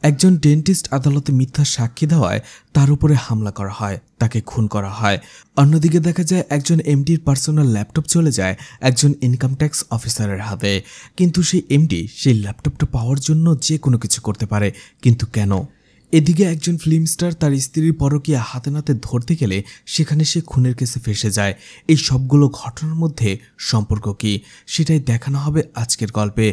একজন ডেন্টিস্ট আদালতে মিথ্যা সাক্ষী দেওয়ায় তার উপরে হামলা করা হয়, তাকে খুন করা হয়। অন্যদিকে দেখা যায় একজন এমডির পার্সোনাল ল্যাপটপ চলে যায় একজন ইনকাম ট্যাক্স অফিসারের হাতে। কিন্তু সেই এমডি সেই ল্যাপটপটা পাওয়ার জন্য যে কোনো কিছু করতে পারে, কিন্তু কেন? এদিকে একজন ফিল্ম স্টার তার স্ত্রীর পরকীয়া হাতে নাতে ধরতে গেলে সেখানে সে খুনের কেসে ফেসে যায়। এই সবগুলো ঘটনার মধ্যে সম্পর্ক কি, সেটাই দেখানো হবে আজকের গল্পে।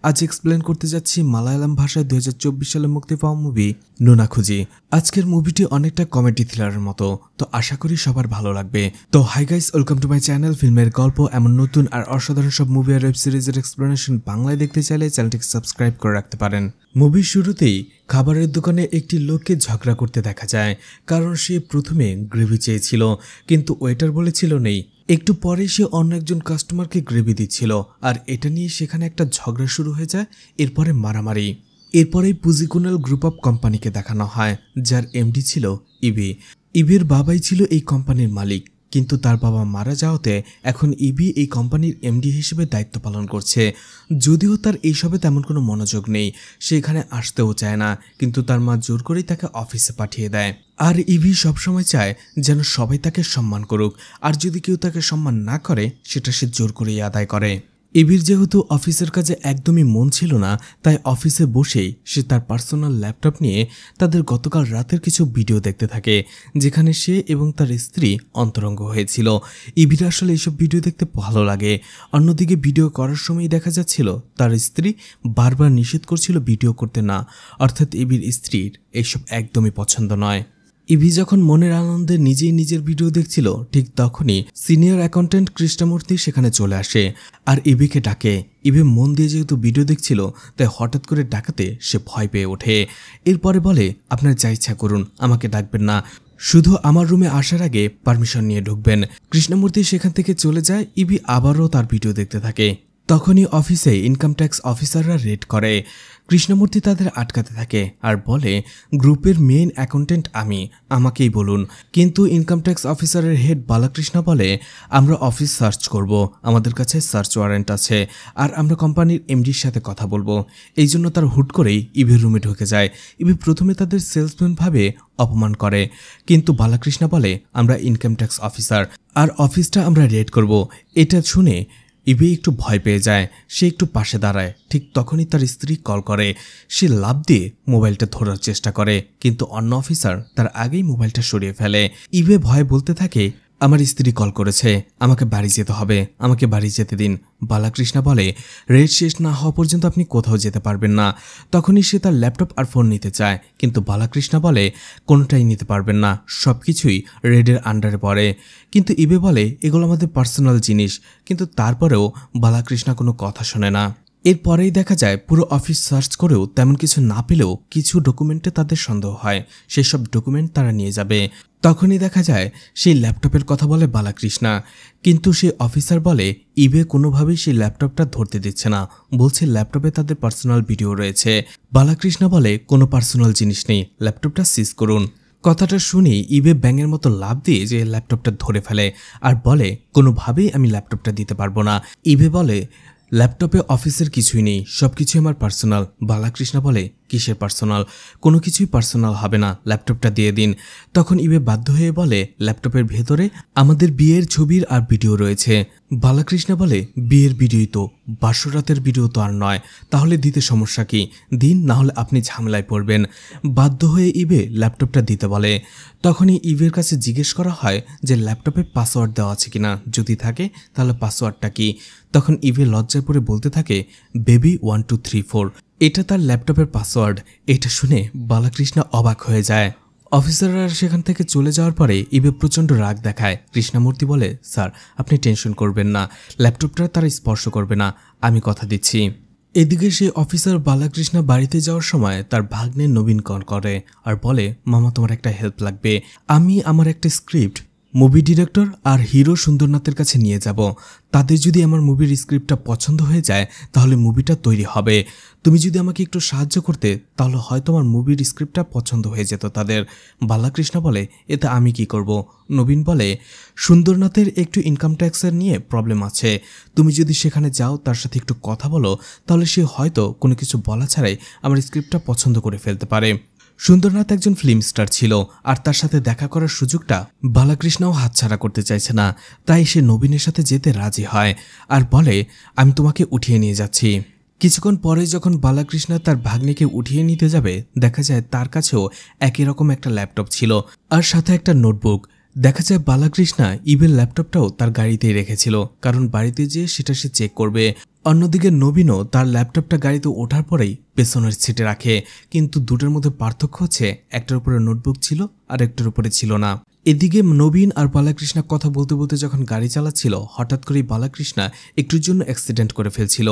আজ এক্সপ্লেন করতে যাচ্ছি মালায়ালাম ভাষায় 2024 সালে মুক্তি পাওয়া মুভি নুনাখুজি। আজকের মুভিটি অনেকটা কমেডি থ্রিলারের মতো, তো আশা করি সবার ভালো লাগবে। তো hi guys, welcome to my channel ফিল্মের গল্প। এমন নতুন আর অসাধারণ সব মুভি আর ওয়েব সিরিজের এক্সপ্লেনেশন বাংলায় দেখতে চাইলে চ্যানেলটিকে সাবস্ক্রাইব করে রাখতে পারেন। মুভির শুরুতেই খাবারের দোকানে একটি লোককে ঝগড়া করতে দেখা যায়, কারণ সে প্রথমে গ্রেভি চেয়েছিল কিন্তু ওয়েটার বলেছিল নেই। একটু পরে সে অন্য একজন কাস্টমারকে গ্রেভি দিচ্ছিল, আর এটা নিয়ে সেখানে একটা ঝগড়া শুরু হয়ে যায়। এরপরে মারামারি। এরপরেই পুজিকুনাল গ্রুপ অফ কোম্পানিকে দেখানো হয়, যার এমডি ছিল ইবি। ইবির বাবাই ছিল এই কোম্পানির মালিক, কিন্তু তার বাবা মারা যাওয়াতে এখন ইবি এই কোম্পানির এমডি হিসেবে দায়িত্ব পালন করছে। যদিও তার এইসবে তেমন কোনো মনোযোগ নেই, সে এখানে আসতেও চায় না, কিন্তু তার মা জোর করেই তাকে অফিসে পাঠিয়ে দেয়। আর ইবি সবসময় চায় যেন সবাই তাকে সম্মান করুক, আর যদি কেউ তাকে সম্মান না করে সেটা সে জোর করেই আদায় করে। ইবির যেহেতু অফিসের কাজে একদমই মন ছিল না, তাই অফিসে বসেই সে তার পার্সোনাল ল্যাপটপ নিয়ে তাদের গতকাল রাতের কিছু ভিডিও দেখতে থাকে, যেখানে সে এবং তার স্ত্রী অন্তরঙ্গ হয়েছিল। ইবির আসলে এইসব ভিডিও দেখতে ভালো লাগে। অন্যদিকে ভিডিও করার সময় দেখা যাচ্ছিল তার স্ত্রী বারবার নিষেধ করছিল ভিডিও করতে না, অর্থাৎ ইবির স্ত্রীর এইসব একদমই পছন্দ নয়। ইভি যখন মনের আনন্দে নিজেই নিজের ভিডিও দেখছিল, ঠিক তখনই সিনিয়র অ্যাকাউন্টেন্ট কৃষ্ণমূর্তি সেখানে চলে আসে আর ইভিকে ডাকে। ইভি মন দিয়ে যেহেতু ভিডিও দেখছিল, তাই হঠাৎ করে ডাকাতে সে ভয় পেয়ে ওঠে। এরপরে বলে, আপনার যা ইচ্ছা করুন, আমাকে ডাকবেন না, শুধু আমার রুমে আসার আগে পারমিশন নিয়ে ঢুকবেন। কৃষ্ণমূর্তি সেখান থেকে চলে যায়। ইভি আবারও তার ভিডিও দেখতে থাকে। তখনই অফিসে ইনকাম ট্যাক্স অফিসাররা রেড করে। কৃষ্ণমূর্তি তাদের আটকাতে থাকে আর বলে, গ্রুপের মেইন অ্যাকাউন্টেন্ট আমি, আমাকেই বলুন। কিন্তু ইনকাম ট্যাক্স অফিসারের হেড বালাকৃষ্ণ বলে, আমরা অফিস সার্চ করব, আমাদের কাছে সার্চ ওয়ারেন্ট আছে, আর আমরা কোম্পানির এমডির সাথে কথা বলবো। এই জন্য তার হুট করেই ইভির রুমে ঢুকে যায়। ইভি প্রথমে তাদের সেলসম্যান ভাবে অপমান করে, কিন্তু বালাকৃষ্ণ বলে, আমরা ইনকাম ট্যাক্স অফিসার আর অফিসটা আমরা রেড করব। এটা শুনে ইবি একটু ভয় পেয়ে যায়। সে একটু পাশে দাঁড়ায়। ঠিক তখনই তার স্ত্রী কল করে। সে লাফ দিয়ে মোবাইলটা ধরার চেষ্টা করে, কিন্তু অন্য অফিসার তার আগেই মোবাইলটা সরিয়ে ফেলে। ইবে ভয়ে বলতে থাকে, আমার স্ত্রী কল করেছে, আমাকে বাড়ি যেতে হবে, আমাকে বাড়ি যেতে দিন। বালাকৃষ্ণ বলে, রেড শেষ না হওয়া পর্যন্ত আপনি কোথাও যেতে পারবেন না। তখনই সে তার ল্যাপটপ আর ফোন নিতে চায়, কিন্তু বালাকৃষ্ণ বলে, কোনোটাই নিতে পারবেন না, সব কিছুই রেডের আন্ডারে পড়ে। কিন্তু ইবে বলে, এগুলো আমাদের পার্সোনাল জিনিস। কিন্তু তারপরেও বালাকৃষ্ণ কোনো কথা শোনে না। এরপরেই দেখা যায় পুরো অফিস সার্চ করেও তেমন কিছু না পেলেও কিছু ডকুমেন্টে তাদের সন্দেহ হয়, সেসব ডকুমেন্ট তারা নিয়ে যাবে। তখনই দেখা যায় সেই ল্যাপটপের কথা বলে বালাকৃষ্ণ, কিন্তু সেই অফিসার বলে ইবে কোনোভাবেই সেই ল্যাপটপটা ধরতে দিচ্ছে না, বলছে ল্যাপটপে তাদের পার্সোনাল ভিডিও রয়েছে। বালাকৃষ্ণ বলে, কোনো পার্সোনাল জিনিস নেই, ল্যাপটপটা সিজ করুন। কথাটা শুনে ইবে ব্যাঙের মতো লাফ দিয়ে যে ল্যাপটপটা ধরে ফেলে আর বলে, কোনোভাবেই আমি ল্যাপটপটা দিতে পারবো না। ইবে বলে, ল্যাপটপে অফিসের কিছুই নেই, সবকিছুই আমার পার্সোনাল। বালাকৃষ্ণ বলে, কিসের পার্সোনাল? কোনো কিছুই পার্সোনাল হবে না, ল্যাপটপটা দিয়ে দিন। তখন ইবে বাধ্য হয়ে বলে, ল্যাপটপের ভেতরে আমাদের বিয়ের ছবির আর ভিডিও রয়েছে। বালাকৃষ্ণ বলে, বিয়ের ভিডিওই তো, বাসরাতের ভিডিও তো আর নয়, তাহলে দিতে সমস্যা কি? দিন, না হলে আপনি ঝামেলায় পড়বেন। বাধ্য হয়ে ইবে ল্যাপটপটা দিতে বলে। তখনই ইবের কাছে জিজ্ঞেস করা হয় যে ল্যাপটপে পাসওয়ার্ড দেওয়া আছে কিনা, যদি থাকে তাহলে পাসওয়ার্ডটা কি? তখন ইবে লজ্জায় পড়ে বলতে থাকে, বেবি 1234, এটা তার ল্যাপটপের পাসওয়ার্ড। এটা শুনে বালাকৃষ্ণ অবাক হয়ে যায়। অফিসাররা সেখান থেকে চলে যাওয়ার পরে ইবে প্রচণ্ড রাগ দেখায়। কৃষ্ণমূর্তি বলে, স্যার আপনি টেনশন করবেন না, ল্যাপটপটা তারা স্পর্শ করবে না, আমি কথা দিচ্ছি। এদিকে সে অফিসার বালাকৃষ্ণ বাড়িতে যাওয়ার সময় তার ভাগ্নে নবীন কল করে আর বলে, মামা তোমার একটা হেল্প লাগবে। আমি আমার একটা স্ক্রিপ্ট মুভি ডিরেক্টর আর হিরো সুন্দরনাথের কাছে নিয়ে যাব। তাদের যদি আমার মুভির স্ক্রিপ্টটা পছন্দ হয়ে যায় তাহলে মুভিটা তৈরি হবে। তুমি যদি আমাকে একটু সাহায্য করতে তাহলে হয়তো আমার মুভির স্ক্রিপ্টটা পছন্দ হয়ে যেত তাদের। বালাকৃষ্ণ বলে, এতে আমি কি করব? নবীন বলে, সুন্দরনাথের একটু ইনকাম ট্যাক্সের নিয়ে প্রবলেম আছে। তুমি যদি সেখানে যাও, তার সাথে একটু কথা বলো, তাহলে সে হয়তো কোনো কিছু বলা ছাড়াই আমার স্ক্রিপ্টটা পছন্দ করে ফেলতে পারে। সুন্দরনাথ একজন ফিল্ম স্টার ছিল, আর তার সাথে দেখা করার সুযোগটা বালাকৃষ্ণও হাতছাড়া করতে চাইছে না। তাই সে নবীনের সাথে যেতে রাজি হয় আর বলে, আমি তোমাকে উঠিয়ে নিয়ে যাচ্ছি। কিছুক্ষণ পরে যখন বালাকৃষ্ণ তার ভাগ্নিকে উঠিয়ে নিতে যাবে, দেখা যায় তার কাছেও একই রকম একটা ল্যাপটপ ছিল আর সাথে একটা নোটবুক। দেখা যায় বালাকৃষ্ণা ইবের ল্যাপটপটাও তার গাড়িতেই রেখেছিল, কারণ বাড়িতে যেয়ে সেটা সে চেক করবে। অন্যদিকে নবীনও তার ল্যাপটপটা গাড়িতে ওঠার পরেই পেছনের সিটে রাখে, কিন্তু দুটোর মধ্যে পার্থক্য হচ্ছে একটার উপরে নোটবুক ছিল আর একটার উপরে ছিল না। এদিকে নবীন আর বালাকৃষ্ণা কথা বলতে বলতে যখন গাড়ি চালাচ্ছিল, হঠাৎ করেই বালাকৃষ্ণা একটুর জন্য অ্যাক্সিডেন্ট করে ফেলছিল,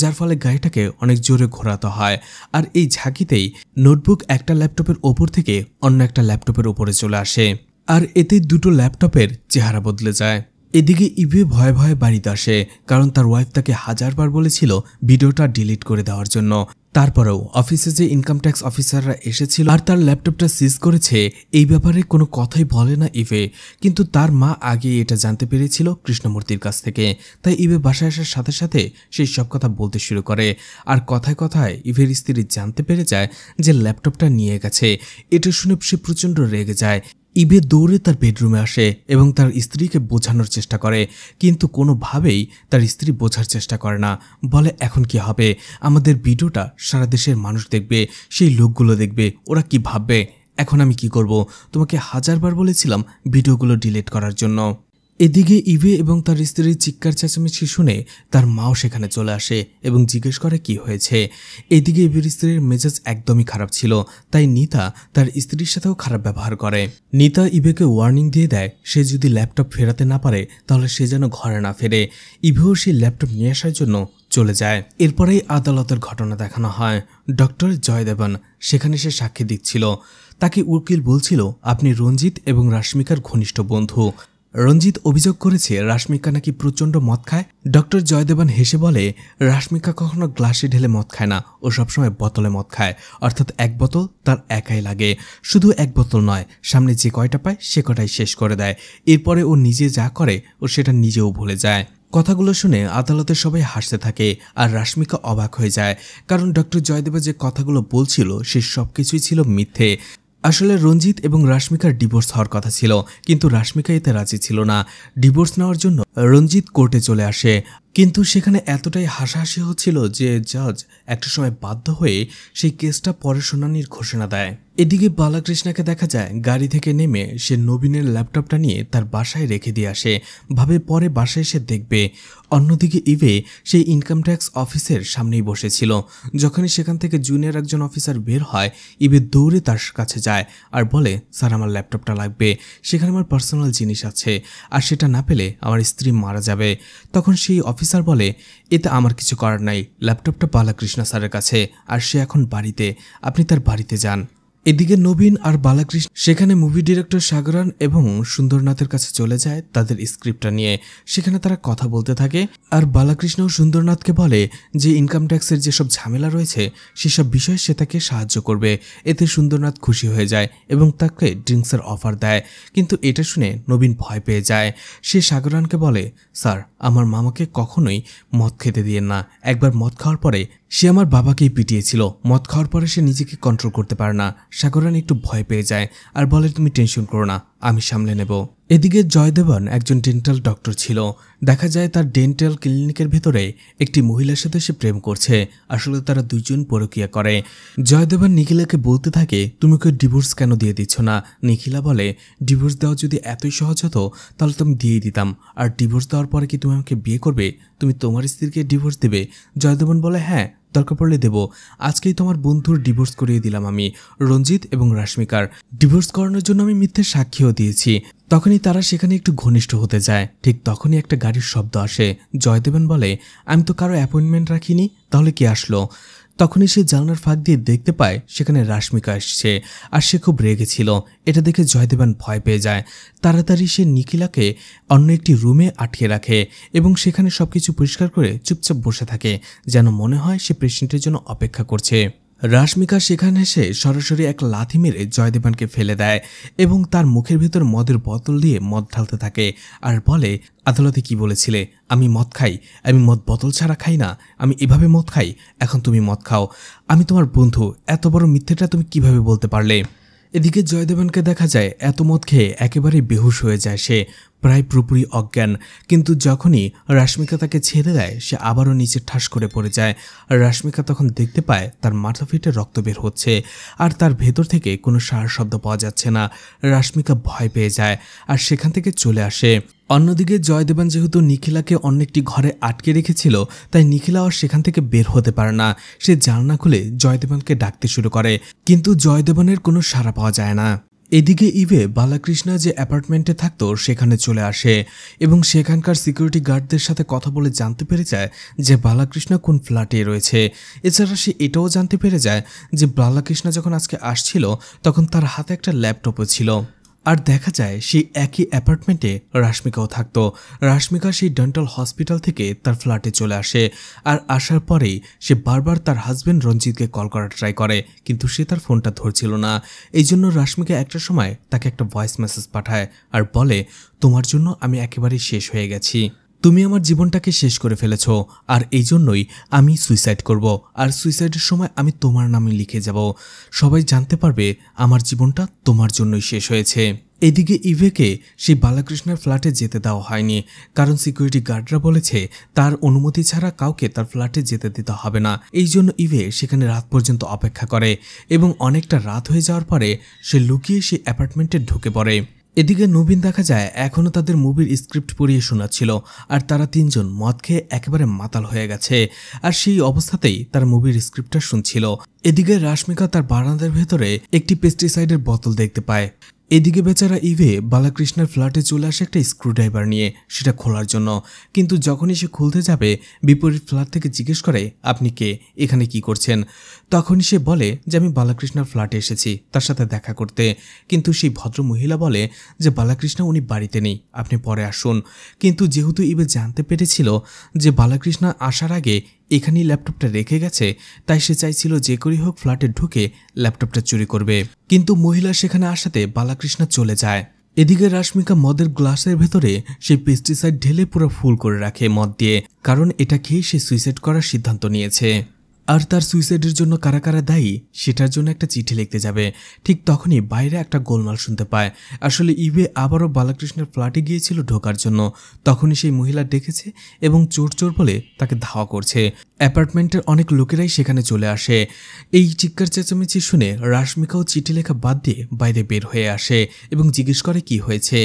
যার ফলে গাড়িটাকে অনেক জোরে ঘোরাতে হয়। আর এই ঝাঁকিতেই নোটবুক একটা ল্যাপটপের ওপর থেকে অন্য একটা ল্যাপটপের ওপরে চলে আসে, আর এতে দুটো ল্যাপটপের চেহারা বদলে যায়। এদিকে ইভে ভয়ে ভয়ে বাড়িতে আসে, কারণ তার ওয়াইফ তাকে হাজারবার বলেছিল ভিডিওটা ডিলিট করে দেওয়ার জন্য। তারপরেও অফিসে যে ইনকাম ট্যাক্স অফিসাররা এসেছিল আর তার ল্যাপটপটা সিজ করেছে, এই ব্যাপারে কোনো কথাই বলে না ইভে। কিন্তু তার মা আগে এটা জানতে পেরেছিল কৃষ্ণমূর্তির কাছ থেকে, তাই ইভে বাসায় আসার সাথে সাথে সেই সব কথা বলতে শুরু করে। আর কথায় কথায় ইভের স্ত্রী জানতে পেরে যায় যে ল্যাপটপটা নিয়ে গেছে। এটা শুনে সে প্রচণ্ড রেগে যায়। ইবে দৌড়ে তার বেডরুমে আসে এবং তার স্ত্রীকে বোঝানোর চেষ্টা করে, কিন্তু কোনোভাবেই তার স্ত্রী বোঝার চেষ্টা করে না। বলে, এখন কি হবে? আমাদের ভিডিওটা সারা দেশের মানুষ দেখবে, সেই লোকগুলো দেখবে, ওরা কি ভাববে? এখন আমি কি করব? তোমাকে হাজারবার বলেছিলাম ভিডিওগুলো ডিলিট করার জন্য। এদিকে ইভে এবং তার স্ত্রীর চিৎকার চেঁচামেচি শুনে তার মাও সেখানে চলে আসে এবং জিজ্ঞেস করে কি হয়েছে। এদিকে ইভের স্ত্রীর মেজাজ একদমই খারাপ ছিল, তাই নিতা তার স্ত্রীর সাথেও খারাপ ব্যবহার করে। নিতা ইভেকে ওয়ার্নিং দিয়ে দেয়, সে যদি ল্যাপটপ ফেরাতে না পারে তাহলে সে যেন ঘরে না ফেরে। ইভেও সেই ল্যাপটপ নিয়ে আসার জন্য চলে যায়। এরপরেই আদালতের ঘটনা দেখানো হয়। ডক্টর জয়দেবন সেখানে সে সাক্ষী দিচ্ছিল। তাকে উকিল বলছিল, আপনি রঞ্জিত এবং রাশ্মিকার ঘনিষ্ঠ বন্ধু। রঞ্জিত অভিযোগ করেছে রাশ্মিকা নাকি প্রচণ্ড মদ খায়। ডক্টর জয়দেবন হেসে বলে, রাশ্মিকা কখনো গ্লাসে ঢেলে মদ খায় না, ও সবসময় বোতলে মদ খায়, অর্থাৎ এক বোতল তার একাই লাগে। শুধু এক বোতল নয়, সামনে যে কয়টা পায় সে কটাই শেষ করে দেয়। এরপরে ও নিজে যা করে ও সেটা নিজেও ভুলে যায়। কথাগুলো শুনে আদালতে সবাই হাসতে থাকে আর রাশ্মিকা অবাক হয়ে যায়, কারণ ডক্টর জয়দেব যে কথাগুলো বলছিল সে সবকিছুই ছিল মিথ্যে। আসলে রঞ্জিত এবং রাশ্মিকার ডিভোর্স হওয়ার কথা ছিল, কিন্তু রাশ্মিকা এতে রাজি ছিল না। ডিভোর্স নেওয়ার জন্য রঞ্জিত কোর্টে চলে আসে, কিন্তু সেখানে এতটাই হাসাহাসি হচ্ছিল যে জাজ একটা সময় বাধ্য হয়ে সেই কেসটা পরে শুনানির ঘোষণা দেয়। এদিকে বালাকৃষ্ণাকে দেখা যায় গাড়ি থেকে নেমে সে নবীনের ল্যাপটপটা নিয়ে তার বাসায় রেখে দিয়ে আসে, ভাবে পরে বাসায় এসে দেখবে। অন্যদিকে ইভে সেই ইনকাম ট্যাক্স অফিসের সামনেই বসেছিল। যখনই সেখান থেকে জুনিয়র একজন অফিসার বের হয়, ইভে দৌড়ে তার কাছে যায় আর বলে, স্যার আমার ল্যাপটপটা লাগবে, সেখানে আমার পার্সোনাল জিনিস আছে, আর সেটা না পেলে আমার স্ত্রী মারা যাবে। তখন সেই অফিসার বলে, এতে আমার কিছু করার নাই, ল্যাপটপটা বালাকৃষ্ণ স্যারের কাছে, আর সে এখন বাড়িতে, আপনি তার বাড়িতে যান। এদিকে নবীন আর বালাকৃষ্ণ সেখানে মুভি ডিরেক্টর সাগরান এবং সুন্দরনাথের কাছে চলে যায় তাদের স্ক্রিপ্টটা নিয়ে। সেখানে তারা কথা বলতে থাকে আর বালাকৃষ্ণ সুন্দরনাথকে বলে যে ইনকাম ট্যাক্সের যেসব ঝামেলা রয়েছে সেসব বিষয়ে সে তাকে সাহায্য করবে। এতে সুন্দরনাথ খুশি হয়ে যায় এবং তাকে ড্রিঙ্কসের অফার দেয়, কিন্তু এটা শুনে নবীন ভয় পেয়ে যায়। সে সাগরানকে বলে, স্যার আমার মামাকে কখনোই মদ খেতে দিয়েন না, একবার মদ খাওয়ার পরে সে আমার বাবাকেই পিটিয়েছিল, মদ খাওয়ার পরে সে নিজেকে কন্ট্রোল করতে পারে না। সাগরান একটু ভয় পেয়ে যায় আর বলে, তুমি টেনশন করো না, আমি সামলে নেব। এদিকে জয়দেবন একজন ডেন্টাল ডক্টর ছিল। দেখা যায় তার ডেন্টাল ক্লিনিকের ভেতরে একটি মহিলার সাথে সে প্রেম করছে। আসলে তারা দুইজন পরকীয়া করে। জয়দেবন নিখিলাকে বলতে থাকে, তুমি ওকে ডিভোর্স কেন দিয়ে দিচ্ছ না? নিখিলা বলে, ডিভোর্স দেওয়া যদি এতই সহজ হতো তাহলে তুমি দিয়েই দিতাম, আর ডিভোর্স দেওয়ার পরে কি তুমি আমাকে বিয়ে করবে? তুমি তোমার স্ত্রীকে ডিভোর্স দেবে? জয়দেবন বলে, হ্যাঁ দরকার পড়লে দেব, আজকেই তোমার বন্ধুর ডিভোর্স করিয়ে দিলাম আমি। রঞ্জিত এবং রাশ্মিকার ডিভোর্স করানোর জন্য আমি মিথ্যে সাক্ষীও দিয়েছি। তখনই তারা সেখানে একটু ঘনিষ্ঠ হতে যায়। ঠিক তখনই একটা গাড়ির শব্দ আসে। জয়দেবন বলে, আমি তো কারো অ্যাপয়েন্টমেন্ট রাখিনি, তাহলে কে আসলো? তখনই সে জানলার ফাঁক দিয়ে দেখতে পায় সেখানে রাশমিকা আসছে, আর সে খুব রেগেছিল। এটা দেখে জয়দেবান ভয় পেয়ে যায়। তাড়াতাড়ি সে নিখিলাকে অন্য একটি রুমে আটকে রাখে এবং সেখানে সবকিছু পরিষ্কার করে চুপচাপ বসে থাকে, যেন মনে হয় সে পেশেন্টের জন্য অপেক্ষা করছে। রাশমিকা সেখানে এসে সরাসরি এক লাথি মেরে জয়দেবানকে ফেলে দেয় এবং তার মুখের ভেতর মদের বোতল দিয়ে মদ ঢালতে থাকে আর বলে, আদালতে কি বলেছিলে? আমি মদ খাই? আমি মদ বোতল ছাড়া খাই না, আমি এভাবে মদ খাই। এখন তুমি মদ খাও, আমি তোমার বন্ধু, এত বড় মিথ্যেটা তুমি কিভাবে বলতে পারলে? এদিকে জয়দেবানকে দেখা যায় এত মদ খেয়ে একেবারেই বেহুশ হয়ে যায় সে, প্রায় পুরোপুরি অজ্ঞান। কিন্তু যখনই রাশমিকা তাকে ছেড়ে দেয় সে আবারও নিচে ঠাস করে পড়ে যায়। আর রাশমিকা তখন দেখতে পায় তার মাথা ফেটে রক্ত বের হচ্ছে আর তার ভেতর থেকে কোনো সাড়া শব্দ পাওয়া যাচ্ছে না। রাশমিকা ভয় পেয়ে যায় আর সেখান থেকে চলে আসে। অন্যদিকে জয়দেবান যেহেতু নিখিলাকে অন্য একটি ঘরে আটকে রেখেছিল, তাই নিখিলাও সেখান থেকে বের হতে পারে না। সে জানলা খুলে জয়দেবানকে ডাকতে শুরু করে, কিন্তু জয়দেবানের কোনো সাড়া পাওয়া যায় না। এদিকে ইভে বালাকৃষ্ণা যে অ্যাপার্টমেন্টে থাকতো সেখানে চলে আসে এবং সেখানকার সিকিউরিটি গার্ডদের সাথে কথা বলে জানতে পেরে যায় যে বালাকৃষ্ণা কোন ফ্ল্যাটে রয়েছে। এছাড়া সে এটাও জানতে পেরে যায় যে বালাকৃষ্ণা যখন আজকে আসছিল তখন তার হাতে একটা ল্যাপটপও ছিল। আর দেখা যায় সেই একই অ্যাপার্টমেন্টে রাশমিকাও থাকতো। রাশমিকা সেই ডেন্টাল হসপিটাল থেকে তার ফ্ল্যাটে চলে আসে আর আসার পরেই সে বারবার তার হাজবেন্ড রঞ্জিতকে কল করার ট্রাই করে, কিন্তু সে তার ফোনটা ধরছিল না। এই জন্য রাশমিকা একটা সময় তাকে একটা ভয়েস মেসেজ পাঠায় আর বলে, তোমার জন্য আমি একেবারেই শেষ হয়ে গেছি, তুমি আমার জীবনটাকে শেষ করে ফেলেছ, আর এই জন্যই আমি সুইসাইড করব, আর সুইসাইডের সময় আমি তোমার নামে লিখে যাব, সবাই জানতে পারবে আমার জীবনটা তোমার জন্যই শেষ হয়েছে। এদিকে ইভেকে সেই বালাকৃষ্ণের ফ্ল্যাটে যেতে দেওয়া হয়নি, কারণ সিকিউরিটি গার্ডরা বলেছে তার অনুমতি ছাড়া কাউকে তার ফ্ল্যাটে যেতে দিতে হবে না। এই জন্য ইভে সেখানে রাত পর্যন্ত অপেক্ষা করে এবং অনেকটা রাত হয়ে যাওয়ার পরে সে লুকিয়ে সেই অ্যাপার্টমেন্টে ঢুকে পড়ে। এদিকে নবীন দেখা যায় এখনও তাদের মুভির স্ক্রিপ্ট পড়িয়ে শোনাচ্ছিল আর তারা তিনজন মদ খেয়ে একেবারে মাতাল হয়ে গেছে আর সেই অবস্থাতেই তার মুভির স্ক্রিপ্টটা শুনছিল। এদিকে রাশমিকা তার বারান্দার ভেতরে একটি পেস্টিসাইডের বোতল দেখতে পায়। এদিকে বেচারা ইভে বালাকৃষ্ণের ফ্ল্যাটে চলে আসে একটা স্ক্রুড্রাইভার নিয়ে সেটা খোলার জন্য, কিন্তু যখনই সে খুলতে যাবে বিপরীত ফ্ল্যাট থেকে জিজ্ঞেস করে, আপনি কে, এখানে কি করছেন? তখনই সে বলে যে আমি বালাকৃষ্ণের ফ্ল্যাটে এসেছি তার সাথে দেখা করতে, কিন্তু সেই ভদ্র মহিলা বলে যে বালাকৃষ্ণ উনি বাড়িতে নেই, আপনি পরে আসুন। কিন্তু যেহেতু ইভে জানতে পেরেছিল যে বালাকৃষ্ণ আসার আগে এখানেই ল্যাপটপটা রেখে গেছে, তাই সে চাইছিল যে করেই হোক ফ্ল্যাটে ঢুকে ল্যাপটপটা চুরি করবে, কিন্তু মহিলা সেখানে আসাতে বালাকৃষ্ণ চলে যায়। এদিকে রাশমিকা মদের গ্লাসের ভেতরে সেই পেস্টিসাইড ঢেলে পুরো ফুল করে রাখে মদ দিয়ে, কারণ এটা খেয়ে সে সুইসাইড করার সিদ্ধান্ত নিয়েছে। আর তার সুইসাইডের জন্য কারা কারা দায়ী সেটার জন্য একটা চিঠি লিখতে যাবে, ঠিক তখনই বাইরে একটা গোলমাল শুনতে পায়। আসলে ইভে আবারও বালাকৃষ্ণের ফ্ল্যাটে গিয়েছিল ঢোকার জন্য, তখনই সেই মহিলা ডেকেছে এবং চোর চোর বলে তাকে ধাওয়া করছে। অ্যাপার্টমেন্টের অনেক লোকেরাই সেখানে চলে আসে। এই চিৎকার চেঁচামেচি শুনে রাশমিকাও চিঠি লেখা বাদ দিয়ে বাইরে বের হয়ে আসে এবং জিজ্ঞেস করে কি হয়েছে।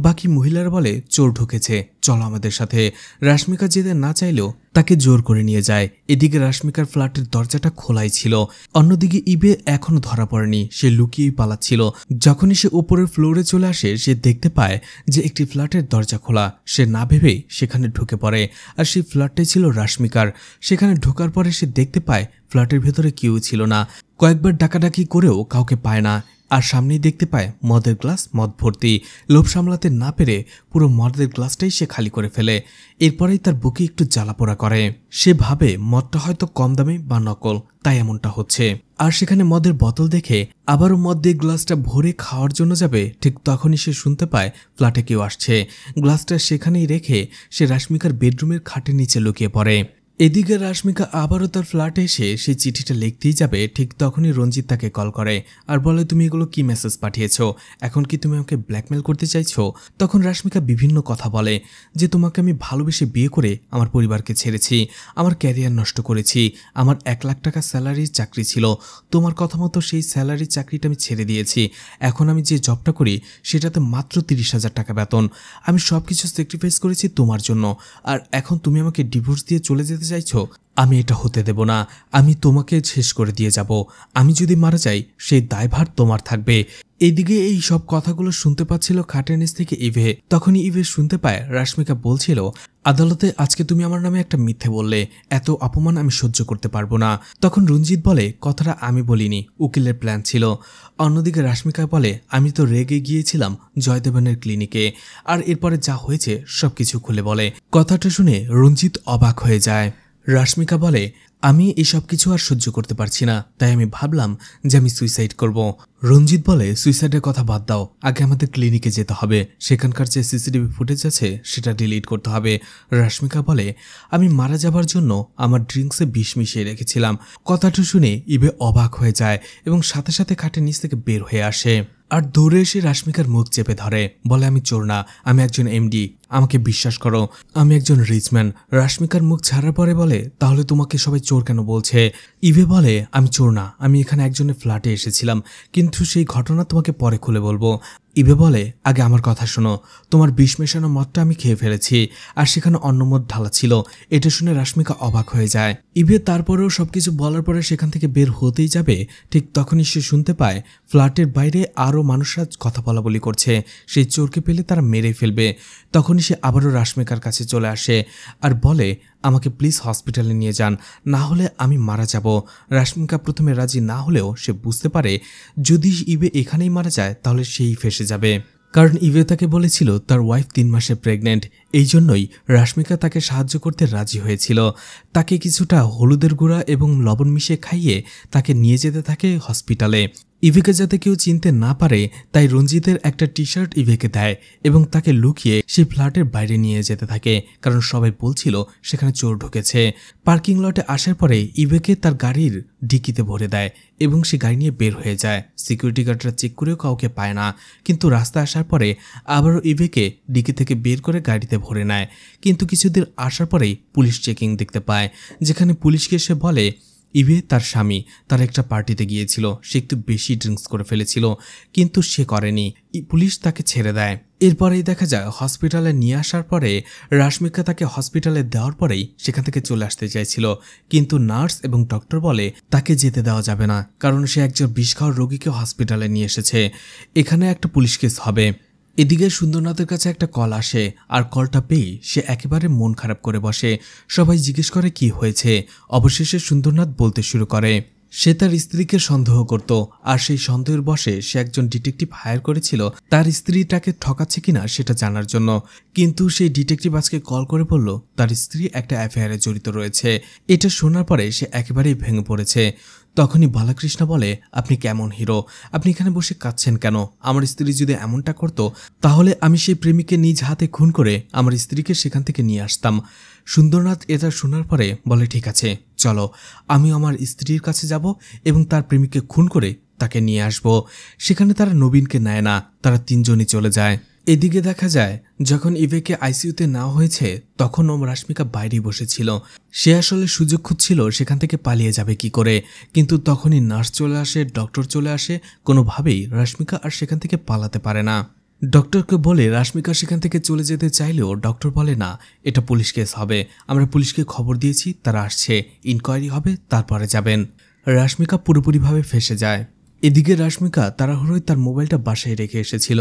বাকি মহিলারা বলে চোর ঢুকেছে, চলো আমাদের সাথে। রাশমিকা যেতে না চাইলেও তাকে জোর করে নিয়ে যায়। এদিকে রাশমিকার ফ্ল্যাটের দরজাটা খোলাই ছিল, অন্যদিকে ইবে এখনো ধরা পড়েনি, সে লুকিয়েই পালাচ্ছিল। যখনই সে উপরের ফ্লোরে চলে আসে সে দেখতে পায় যে একটি ফ্ল্যাটের দরজা খোলা। সে না ভেবেই সেখানে ঢুকে পড়ে আর সেই ফ্ল্যাটটাই ছিল রাশমিকার। সেখানে ঢোকার পরে সে দেখতে পায় ফ্ল্যাটের ভেতরে কেউ ছিল না, কয়েকবার ডাকাডাকি করেও কাউকে পায় না। আর সামনেই দেখতে পায় মদের গ্লাস মদ ভর্তি। লোভ সামলাতে না পেরে পুরো মদের গ্লাসটাই সে খালি করে ফেলে। এরপরেই তার বুকে একটু জ্বালাপোড়া করে। সে ভাবে মদটা হয়তো কম দামে বা নকল, তাই এমনটা হচ্ছে। আর সেখানে মদের বোতল দেখে আবারও মদ দিয়ে গ্লাসটা ভরে খাওয়ার জন্য যাবে, ঠিক তখনই সে শুনতে পায় ফ্ল্যাটে কেউ আসছে। গ্লাসটা সেখানেই রেখে সে রাশমিকার বেডরুমের খাটের নিচে লুকিয়ে পড়ে। এদিকে রাশমিকা আবারও তার ফ্ল্যাটে এসে সেই চিঠিটা লিখতেই যাবে, ঠিক তখনই রঞ্জিত তাকে কল করে আর বলে, তুমি এগুলো কি মেসেজ পাঠিয়েছো? এখন কি তুমি আমাকে ব্ল্যাকমেল করতে চাইছো? তখন রাশমিকা বিভিন্ন কথা বলে যে তোমাকে আমি ভালোবেসে বিয়ে করে আমার পরিবারকে ছেড়েছি, আমার ক্যারিয়ার নষ্ট করেছি, আমার 1 লাখ টাকা স্যালারির চাকরি ছিল, তোমার কথা মতো সেই স্যালারির চাকরিটা আমি ছেড়ে দিয়েছি। এখন আমি যে জবটা করি সেটাতে মাত্র 30,000 টাকা বেতন। আমি সব কিছু স্যাক্রিফাইস করেছি তোমার জন্য, আর এখন তুমি আমাকে ডিভোর্স দিয়ে চলে যেতে চাইছো? আমি এটা হতে দেব না, আমি তোমাকে শেষ করে দিয়ে যাব। আমি যদি মারা যাই সেই দায়ভার তোমার থাকবে। এইদিকে এই সব কথাগুলো শুনতে পাচ্ছিল খাটের নিচ থেকে ইভে। তখনই ইভে শুনতে পায় রাশমিকা বলছিল, আদালতে আজকে তুমি আমার নামে একটা মিথ্যে বললে, এত অপমান আমি সহ্য করতে পারবো না। তখন রঞ্জিত বলে, কথাটা আমি বলিনি, উকিলের প্ল্যান ছিল। অন্যদিকে রাশ্মিকা বলে, আমি তো রেগে গিয়েছিলাম জয়দেবনের ক্লিনিকে, আর এরপরে যা হয়েছে সবকিছু খুলে বলে। কথাটা শুনে রঞ্জিত অবাক হয়ে যায়। রাশ্মিকা বলে, আমি এসব কিছু আর সহ্য করতে পারছি না, তাই আমি ভাবলাম যে আমি সুইসাইড করব। রঞ্জিত বলে, সুইসাইডের কথা বাদ দাও, আগে আমাদের ক্লিনিকে যেতে হবে, সেখানকার যে সিসিটিভি ফুটেজ আছে সেটা ডিলিট করতে হবে। রাশ্মিকা বলে, আমি মারা যাবার জন্য আমার ড্রিঙ্কসে বিষ মিশিয়ে রেখেছিলাম। কথাটা শুনে ইবে অবাক হয়ে যায় এবং সাথে সাথে খাটের নিচ থেকে বের হয়ে আসে আর দৌড়ে এসে রাশ্মিকার মুখ চেপে ধরে, বলে, আমি চোর না, আমি একজন এমডি, আমাকে বিশ্বাস করো, আমি একজন রিচম্যান। রাশ্মিকার মুখ ছাড়ার পরে বলে, তাহলে তোমাকে সবাই চোর কেন বলছে? ইভে বলে, আমি চোর না, আমি এখানে একজনের ফ্ল্যাটে এসেছিলাম, কিন্তু সেই ঘটনা তোমাকে পরে খুলে বলবো। ইভে বলে, আগে আমার কথা শোনো, তোমার বিষ মেশানো মদটা আমি খেয়ে ফেলেছি, আর সেখানে অন্য মদ ঢালা ছিল। এটা শুনে রাশ্মিকা অবাক হয়ে যায়। ইভে তারপরেও সবকিছু বলার পরে সেখান থেকে বের হতেই যাবে, ঠিক তখনই সে শুনতে পায় ফ্ল্যাটের বাইরে আরও মানুষরা কথা বলা বলি করছে, সেই চোরকে পেলে তারা মেরে ফেলবে। তখনই সে আবারও রাশ্মিকার কাছে চলে আসে আর বলে, আমাকে প্লিজ হসপিটালে নিয়ে যান, না হলে আমি মারা যাব। রাশ্মিকা প্রথমে রাজি না হলেও সে বুঝতে পারে যদি ইবে এখানেই মারা যায় তাহলে সেই ফেসে যাবে, কারণ ইভে তাকে বলেছিল তার ওয়াইফ 3 মাসে প্রেগনেন্ট। এই জন্যই রাশ্মিকা তাকে সাহায্য করতে রাজি হয়েছিল। তাকে কিছুটা হলুদের গুঁড়া এবং লবণ মিশিয়ে খাইয়ে তাকে নিয়ে যেতে থাকে হসপিটালে। ইভেকে যাতে কেউ চিনতে না পারে তাই রঞ্জিতের একটা টি শার্ট ইভেকে দেয় এবং তাকে লুকিয়ে সেই ফ্ল্যাটের বাইরে নিয়ে যেতে থাকে, কারণ সবাই বলছিল সেখানে চোর ঢুকেছে। পার্কিং লটে আসার পরে ইভেকে তার গাড়ির ডিকিতে ভরে দেয় এবং সে গাড়ি নিয়ে বের হয়ে যায়। সিকিউরিটি গার্ডরা চেক করেও কাউকে পায় না, কিন্তু রাস্তায় আসার পরে আবারও ইভেকে ডিকি থেকে বের করে গাড়িতে ভরে নেয়। কিন্তু কিছুদিন আসার পরেই পুলিশ চেকিং দেখতে পায়, যেখানে পুলিশকে সে বলে ইভে তার স্বামী তার একটা পার্টিতে গিয়েছিল, সে একটু বেশি ড্রিঙ্কস করে ফেলেছিল, কিন্তু সে করেনি। পুলিশ তাকে ছেড়ে দেয়। এরপরেই দেখা যায় হসপিটালে নিয়ে আসার পরে রাশ্মিকা তাকে হসপিটালে দেওয়ার পরেই সেখান থেকে চলে আসতে চাইছিল, কিন্তু নার্স এবং ডক্টর বলে তাকে যেতে দেওয়া যাবে না, কারণ সে একজন বিষ খাওয়ার রোগীকে হসপিটালে নিয়ে এসেছে, এখানে একটা পুলিশ কেস হবে। এদিকে সুন্দরনাথের কাছে একটা কল আসে, আর কলটা পেয়ে সে একেবারে মন খারাপ করে বসে। সবাই জিজ্ঞেস করে কি হয়েছে। অবশেষে সুন্দরনাথ বলতে শুরু করে সে তার স্ত্রীকে সন্দেহ করত, আর সেই সন্দেহের বশে সে একজন ডিটেকটিভ হায়ার করেছিল তার স্ত্রীটাকে ঠকাচ্ছে কিনা সেটা জানার জন্য। কিন্তু সেই ডিটেকটিভ আজকে কল করে বলল তার স্ত্রী একটা অ্যাফেয়ারে জড়িত রয়েছে। এটা শোনার পরে সে একেবারেই ভেঙে পড়েছে। তখনই বালাকৃষ্ণ বলে, আপনি কেমন হিরো, আপনি এখানে বসে কাঁদছেন কেন? আমার স্ত্রী যদি এমনটা করতো তাহলে আমি সেই প্রেমিককে নিজ হাতে খুন করে আমার স্ত্রীকে সেখান থেকে নিয়ে আসতাম। সুন্দরনাথ এটা শোনার পরে বলে, ঠিক আছে চলো, আমি আমার স্ত্রীর কাছে যাব এবং তার প্রেমিককে খুন করে তাকে নিয়ে আসব। সেখানে তারা নবীনকে নেয় না, তারা 3 জনই চলে যায়। এদিকে দেখা যায় যখন ইভেকে আইসিইউতে নেওয়া হয়েছে তখন রাশ্মিকা বাইরে বসেছিল। সে আসলে সুযোগ খুঁজছিল সেখান থেকে পালিয়ে যাবে কি করে, কিন্তু তখনই নার্স চলে আসে, ডক্টর চলে আসে, কোনোভাবেই রাশ্মিকা আর সেখান থেকে পালাতে পারে না। ডক্টরকে বলে রাশ্মিকা সেখান থেকে চলে যেতে চাইলেও ডক্টর বলে, না, এটা পুলিশ কেস হবে, আমরা পুলিশকে খবর দিয়েছি, তারা আসছে, ইনকোয়ারি হবে, তারপরে যাবেন। রাশ্মিকা পুরোপুরিভাবে ফেঁসে যায়। এদিকে রাশ্মিকা তাড়াহুড়োয় তার মোবাইলটা বাসায় রেখে এসেছিল।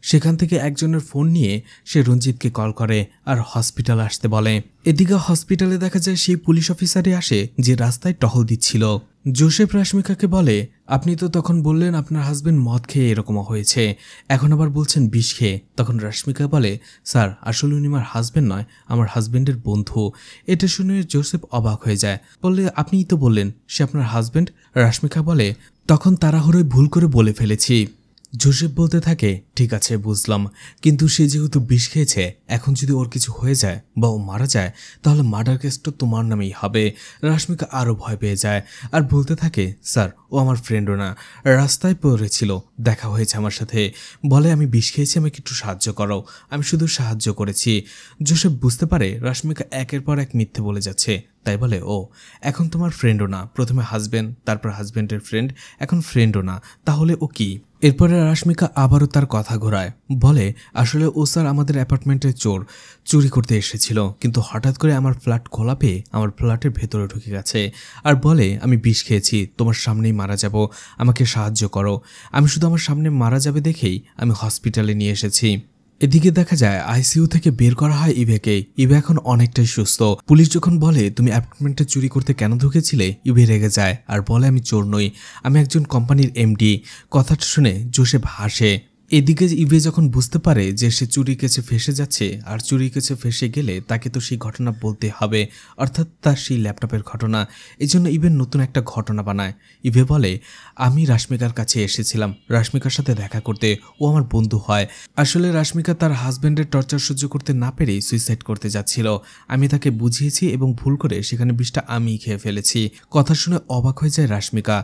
সেখান থেকে একজনের ফোন নিয়ে সে রঞ্জিতকে কল করে আর হসপিটাল আসতে বলে। এদিকে হসপিটালে দেখা যায় সেই পুলিশ অফিসারই আসে যে রাস্তায় টহল দিচ্ছিল। জোসেফ রাশ্মিকাকে বলে, আপনি তো তখন বললেন আপনার হাজবেন্ড মদ খেয়ে এরকম হয়েছে, এখন আবার বলছেন বিষ খেয়ে। তখন রাশ্মিকা বলে, স্যার আসলে উনি আমার হাজবেন্ড নয়, আমার হাজবেন্ডের বন্ধু। এটা শুনে জোসেফ অবাক হয়ে যায়, বললে, আপনিই তো বললেন সে আপনার হাজবেন্ড। রাশ্মিকা বলে, তখন তাড়াহুড়োয় ভুল করে বলে ফেলেছি। জোসেফ বলতে থাকে, ঠিক আছে বুঝলাম, কিন্তু সে যেহেতু বিষ খেয়েছে, এখন যদি ওর কিছু হয়ে যায় বা ও মারা যায় তাহলে মার্ডার কেসটা তোমার নামেই হবে। রাশ্মিকা আরও ভয় পেয়ে যায় আর বলতে থাকে, স্যার ও আমার ফ্রেন্ডও না, রাস্তায় পড়েছিল, দেখা হয়েছে আমার সাথে, বলে আমি বিষ খেয়েছি, আমাকে একটু সাহায্য করো, আমি শুধু সাহায্য করেছি। জোসেফ বুঝতে পারে রাশ্মিকা একের পর এক মিথ্যে বলে যাচ্ছে, তাই বলে, ও এখন তোমার ফ্রেন্ডও না, প্রথমে হাজবেন্ড, তারপর হাজবেন্ডের ফ্রেন্ড, এখন ফ্রেন্ডও না, তাহলে ও কি? এরপরে রাশ্মিকা আবারও তার কথা ঘোরায়, বলে, আসলে ও স্যার আমাদের অ্যাপার্টমেন্টে চোর, চুরি করতে এসেছিল, কিন্তু হঠাৎ করে আমার ফ্ল্যাট খোলা পেয়ে আমার ফ্ল্যাটের ভেতরে ঢুকে গেছে আর বলে আমি বিষ খেয়েছি, তোমার সামনেই মারা যাব, আমাকে সাহায্য করো। আমি শুধু আমার সামনে মারা যাবে দেখেই আমি হসপিটালে নিয়ে এসেছি। এদিকে দেখা যায় আইসিইউ থেকে বের করা হয় ইভেকে। ইভে এখন অনেকটাই সুস্থ। পুলিশ যখন বলে তুমি অ্যাপার্টমেন্টে চুরি করতে কেন ঢুকেছিলে, ইভে রেগে যায় আর বলে আমি চোর নই, আমি একজন কোম্পানির এমডি। কথাটা শুনে জোসেফ হাসে। এদিকে ইভে যখন বুঝতে পারে যে সে চুরির কাছে ফেসে যাচ্ছে, আর চুরির কাছে ফেসে গেলে তাকে তো সেই ঘটনা বলতে হবে, অর্থাৎ তার সেই ল্যাপটপের ঘটনা। এই জন্য ইভে নতুন একটা ঘটনা বানায়। ইভে বলে আমি রাশমিকার কাছে এসেছিলাম রাশমিকার সাথে দেখা করতে, ও আমার বন্ধু হয়। আসলে রাশমিকা তার হাজব্যান্ডের টর্চার সহ্য করতে না পেরেই সুইসাইড করতে যাচ্ছিল। আমি তাকে বুঝিয়েছি এবং ভুল করে সেখানে বিষটা আমিই খেয়ে ফেলেছি। কথা শুনে অবাক হয়ে যায় রাশমিকা।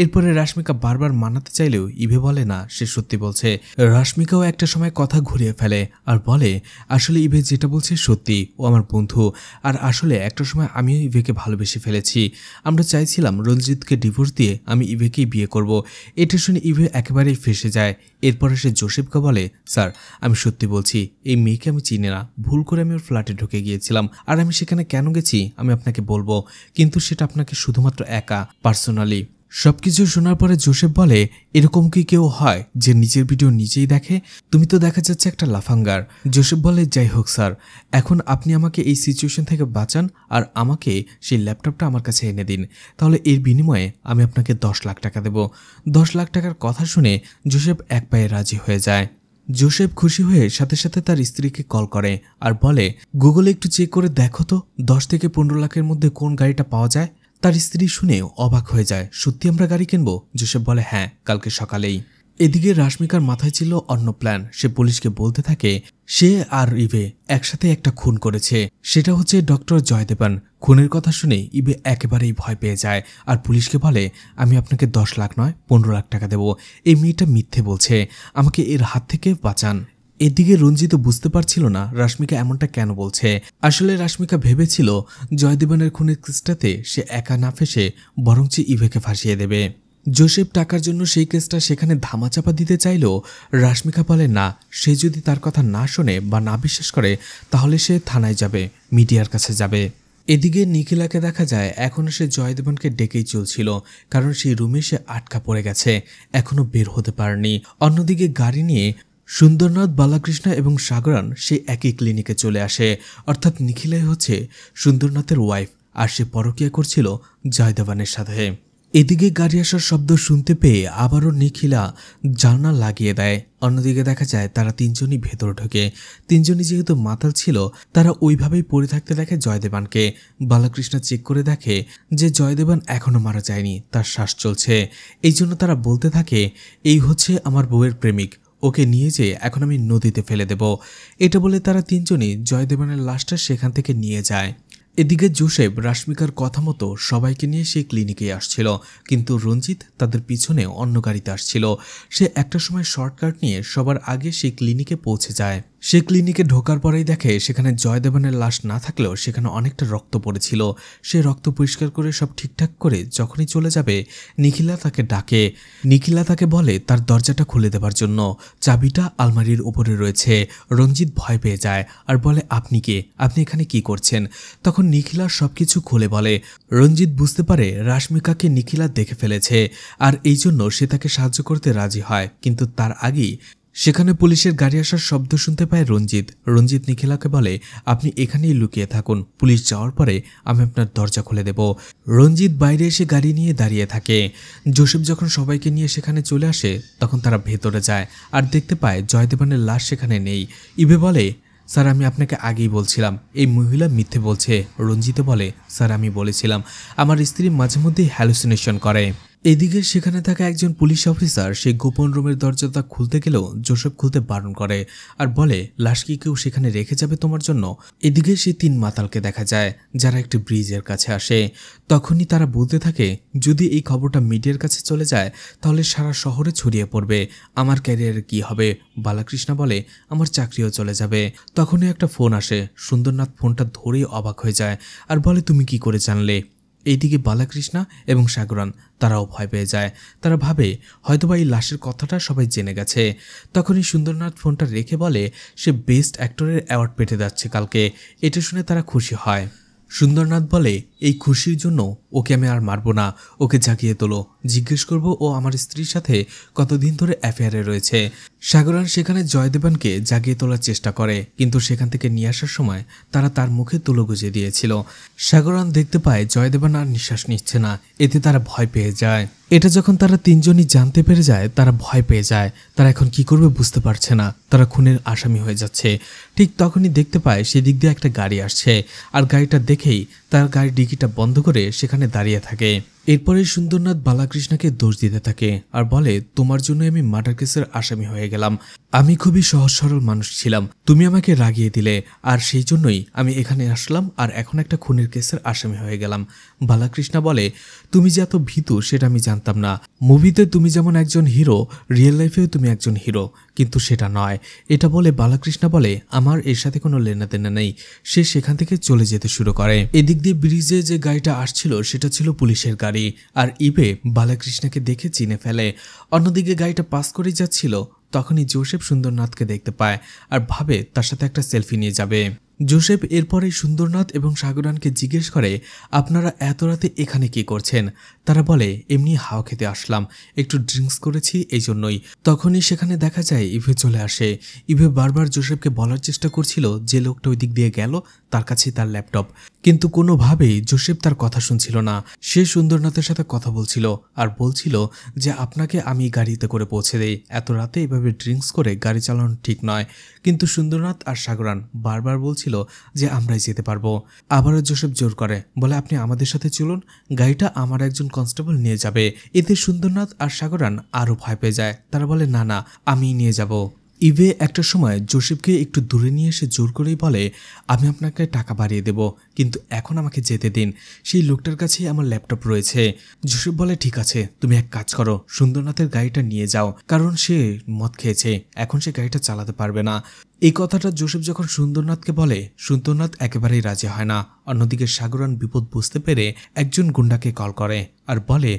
এরপরে রাশমিকা বারবার মানাতে চাইলেও ইভে বলে না, সে সত্যি বলছে। রাশমিকাও একটা সময় কথা ঘুরিয়ে ফেলে আর বলে আসলে ইভে যেটা বলছে সত্যি, ও আমার বন্ধু। আর আসলে একটা সময় আমিও ইভেকে ভালোবেসে ফেলেছি। আমরা চাইছিলাম রঞ্জিতকে ডিভোর্স দিয়ে আমি ইভেকেই বিয়ে করব। এটা শুনে ইভে একেবারেই ফেসে যায়। এরপরে সে জোসেফকে বলে স্যার, আমি সত্যি বলছি, এই মেয়েকে আমি চিনি না, ভুল করে আমি ওর ফ্ল্যাটে ঢুকে গিয়েছিলাম। আর আমি সেখানে কেন গেছি আমি আপনাকে বলবো, কিন্তু সেটা আপনাকে শুধুমাত্র একা পার্সোনালি। সবকিছু শোনার পরে জোসেফ বলে এরকম কি কেউ হয় যে নিজের ভিডিও নিজেই দেখে? তুমি তো দেখা যাচ্ছে একটা লাফাঙ্গার। জোসেফ বলে যাই হোক স্যার, এখন আপনি আমাকে এই সিচুয়েশন থেকে বাঁচান আর আমাকে সেই ল্যাপটপটা আমার কাছে এনে দিন, তাহলে এর বিনিময়ে আমি আপনাকে 10 লাখ টাকা দেব। 10 লাখ টাকার কথা শুনে জোসেফ এক পায়ে রাজি হয়ে যায়। জোসেফ খুশি হয়ে সাথে সাথে তার স্ত্রীকে কল করে আর বলে গুগলে একটু চেক করে দেখো তো 10 থেকে 15 লাখের মধ্যে কোন গাড়িটা পাওয়া যায়। তার স্ত্রী শুনে অবাক হয়ে যায়, সত্যি আমরা গাড়ি কিনবো? জোসেফ বলে হ্যাঁ, কালকে সকালেই। এদিকে রাশমিকার মাথায় ছিল অন্য প্ল্যান। সে পুলিশকে বলতে থাকে সে আর ইভে একসাথে একটা খুন করেছে, সেটা হচ্ছে ডক্টর জয়দেবান। খুনের কথা শুনে ইভে একেবারেই ভয় পেয়ে যায় আর পুলিশকে বলে আমি আপনাকে 10 লাখ নয় 15 লাখ টাকা দেব। এই মেয়েটা মিথ্যে বলছে, আমাকে এর হাত থেকে বাঁচান। এদিকে রঞ্জিত বুঝতে পারছিল না রাশমিকা এমনটা কেন বলছে। আসলে রাশমিকা ভেবেছিল জয়দেবানের খুনের কেসটাতে সে একা না ফেসে বরঞ্চ ইভেকে ফাঁসিয়ে দেবে। জোসেফ টাকার জন্য সেই কেসটা সেখানে ধামাচাপা দিতে চাইলেও রাশমিকা বলে না, সে যদি তার কথা না শোনে বা না বিশ্বাস করে তাহলে সে থানায় যাবে, মিডিয়ার কাছে যাবে। এদিকে নিখিলাকে দেখা যায় এখনও সে জয়দেবনকে ডেকেই চলছিল, কারণ সেই রুমে সে আটকা পড়ে গেছে, এখনো বের হতে পারেনি। অন্যদিকে গাড়ি নিয়ে সুন্দরনাথ, বালাকৃষ্ণ এবং সাগরান সেই একই ক্লিনিকে চলে আসে। অর্থাৎ নিখিলাই হচ্ছে সুন্দরনাথের ওয়াইফ আর সে পরকীয়া করছিল জয়দেবানের সাথে। এদিকে গাড়ি আসার শব্দ শুনতে পেয়ে আবারও নিখিলা জানলা লাগিয়ে দেয়। অন্যদিকে দেখা যায় তারা তিনজনই ভেতর ঢোকে। তিনজনই যেহেতু মাতাল ছিল তারা ওইভাবেই পড়ে থাকতে দেখে জয়দেবানকে। বালাকৃষ্ণ চেক করে দেখে যে জয়দেবান এখনো মারা যায়নি, তার শ্বাস চলছে। এই জন্য তারা বলতে থাকে এই হচ্ছে আমার বউয়ের প্রেমিক, ওকে নিয়ে যেয়ে এখন আমি নদীতে ফেলে দেব। এটা বলে তারা তিনজনই জয়দেবানের লাশটা সেখান থেকে নিয়ে যায়। এদিকে জোসেফ রাশমিকার কথা মতো সবাইকে নিয়ে সেই ক্লিনিকে আসছিল, কিন্তু রঞ্জিত তাদের পিছনে অন্য গাড়িতে আসছিল। সে একটা সময় শর্টকাট নিয়ে সবার আগে সেই ক্লিনিকে পৌঁছে যায়। সে ক্লিনিকে ঢোকার পরেই দেখে সেখানে জয়দেবানের লাশ না থাকলেও সেখানে অনেকটা রক্ত পড়েছিল। সে রক্ত পরিষ্কার করে সব ঠিকঠাক করে যখনই চলে যাবে নিখিলা তাকে ডাকে। নিখিলা তাকে বলে তার দরজাটা খুলে দেবার জন্য, চাবিটা আলমারির উপরে রয়েছে। রঞ্জিত ভয় পেয়ে যায় আর বলে আপনি কে, আপনি এখানে কি করছেন? তখন নিখিলা সবকিছু খুলে বলে। রঞ্জিত বুঝতে পারে রাশমিকাকে নিখিলা দেখে ফেলেছে আর এই জন্য সে তাকে সাহায্য করতে রাজি হয়, কিন্তু তার আগেই সেখানে পুলিশের গাড়ি আসার শব্দ শুনতে পায় রঞ্জিত। রঞ্জিত নিখিলাকে বলে আপনি এখানেই লুকিয়ে থাকুন, পুলিশ যাওয়ার পরে আমি আপনার দরজা খুলে দেব। রঞ্জিত বাইরে এসে গাড়ি নিয়ে দাঁড়িয়ে থাকে। জোসেফ যখন সবাইকে নিয়ে সেখানে চলে আসে তখন তারা ভেতরে যায় আর দেখতে পায় জয়দেবানের লাশ সেখানে নেই। ইভে বলে স্যার আমি আপনাকে আগেই বলছিলাম এই মহিলা মিথ্যে বলছে। রঞ্জিত বলে স্যার আমি বলেছিলাম আমার স্ত্রী মাঝে মধ্যেই হ্যালুসিনেশন করে। এদিকে সেখানে থাকা একজন পুলিশ অফিসার সেই গোপন রুমের দরজাটা খুলতে গেলেও জোসেফ খুলতে বারণ করে আর বলে লাশ কি কেউ সেখানে রেখে যাবে তোমার জন্য? এদিকে সেই 3 মাতালকে দেখা যায় যারা একটি ব্রিজের কাছে আসে। তখনই তারা বলতে থাকে যদি এই খবরটা মিডিয়ার কাছে চলে যায় তাহলে সারা শহরে ছড়িয়ে পড়বে, আমার ক্যারিয়ারে কি হবে? বালাকৃষ্ণ বলে আমার চাকরিও চলে যাবে। তখনই একটা ফোন আসে। সুন্দরনাথ ফোনটা ধরেই অবাক হয়ে যায় আর বলে তুমি কি করে জানলে? এইদিকে বালাকৃষ্ণা এবং সাগরান তারাও ভয় পেয়ে যায়। তারা ভাবে হয়তোবা এই লাশের কথাটা সবাই জেনে গেছে। তখনই সুন্দরনাথ ফোনটা রেখে বলে সে বেস্ট অ্যাক্টরের অ্যাওয়ার্ড পেতে যাচ্ছে কালকে। এটা শুনে তারা খুশি হয়। সুন্দরনাথ বলে এই খুশির জন্য ওকে আমি আর মারবো না, ওকে জাগিয়ে তোলো, জিজ্ঞেস করব ও আমার স্ত্রীর সাথে কতদিন ধরে অ্যাফেয়ারে রয়েছে। সাগরান সেখানে জয়দেবানকে জাগিয়ে তোলার চেষ্টা করে, কিন্তু সেখান থেকে নিয়ে আসার সময় তারা তার মুখে তুলো গুজে দিয়েছিল। সাগরান দেখতে পায় জয়দেবান আর নিঃশ্বাস নিচ্ছে না, এতে তারা ভয় পেয়ে যায়। এটা যখন তারা তিনজনই জানতে পেরে যায়, তারা ভয় পেয়ে যায়। তারা এখন কি করবে বুঝতে পারছে না, তারা খুনের আসামি হয়ে যাচ্ছে। ঠিক তখনই দেখতে পায় সেদিক দিয়ে একটা গাড়ি আসছে, আর গাড়িটা দেখেই তার গাড়ির ডিকিটা বন্ধ করে সেখানে দাঁড়িয়ে থাকে। এরপরে সুন্দরনাথ বালাকৃষ্ণকে দোষ দিতে থাকে আর বলে, তোমার জন্য আমি মার্ডার কেসের আসামি হয়ে গেলাম। আমি খুবই সহজ সরল মানুষ ছিলাম, তুমি আমাকে রাগিয়ে দিলে, আর সেই জন্যই আমি এখানে আসলাম আর এখন একটা খুনের কেসের আসামি হয়ে গেলাম। বালাকৃষ্ণ বলে, তুমি যে এত ভীতু সেটা আমি জানতাম না। মুভিতে তুমি যেমন একজন হিরো, রিয়েল লাইফেও তুমি একজন হিরো, কিন্তু সেটা নয়। এটা বলে বালাকৃষ্ণ বলে, আমার এর সাথে কোনো লেনাদেনা নেই। সে সেখান থেকে চলে যেতে শুরু করে। এদিক দিয়ে ব্রিজে যে গাড়িটা আসছিল সেটা ছিল পুলিশের গাড়ি, আর ইবে বালাকৃষ্ণকে দেখে চিনে ফেলে। অন্যদিকে গাড়িটা পাস করে যাচ্ছিল, তখনই জোসেফ সুন্দরনাথকে দেখতে পায় আর ভাবে তার সাথে একটা সেলফি নিয়ে যাবে। জোসেফ এরপরে সুন্দরনাথ এবং সাগরানকে জিজ্ঞেস করে, আপনারা এত রাতে এখানে কি করছেন? তারা বলে, এমনি হাওয়া খেতে আসলাম, একটু ড্রিঙ্কস করেছি এই জন্যই। তখনই সেখানে দেখা যায় ইভে চলে আসে। ইভে বারবার জোসেফকে বলার চেষ্টা করছিল যে লোকটা ওই দিক দিয়ে গেল তার কাছে তার ল্যাপটপ, কিন্তু কোনোভাবেই জোসেফ তার কথা শুনছিল না। সে সুন্দরনাথের সাথে কথা বলছিল আর বলছিল যে আপনাকে আমি গাড়িতে করে পৌঁছে দেই, এত রাতে এভাবে ড্রিঙ্কস করে গাড়ি চালানো ঠিক নয়। কিন্তু সুন্দরনাথ আর সাগরান বারবার বলছিল যে আমরাই যেতে পারবো। আবারও জোসেফ জোর করে বলে, আপনি আমাদের সাথে চলুন, গাড়িটা আমার একজন কনস্টেবল নিয়ে যাবে। এতে সুন্দরনাথ আর সাগরান আরো ভয় পেয়ে যায়। তারা বলে, না না, আমিই নিয়ে যাব। ইভে একটা সময় জোসেফকে একটু দূরে নিয়ে এসে জোর করেই বলে, আমি আপনাকে টাকা বাড়িয়ে দেব, কিন্তু এখন আমাকে যেতে দিন, সেই লোকটার কাছেই আমার ল্যাপটপ রয়েছে। জোসেফ বলে, ঠিক আছে, তুমি এক কাজ করো, সুন্দরনাথের গাড়িটা নিয়ে যাও, কারণ সে মদ খেয়েছে, এখন সে গাড়িটা চালাতে পারবে না। এই কথাটা জোসেফ যখন সুন্দরনাথকে বলে, সুন্দরনাথ একেবারেই রাজি হয় না। অন্যদিকে সাগরান বিপদ বুঝতে পেরে একজন গুন্ডাকে কল করে আর বলে,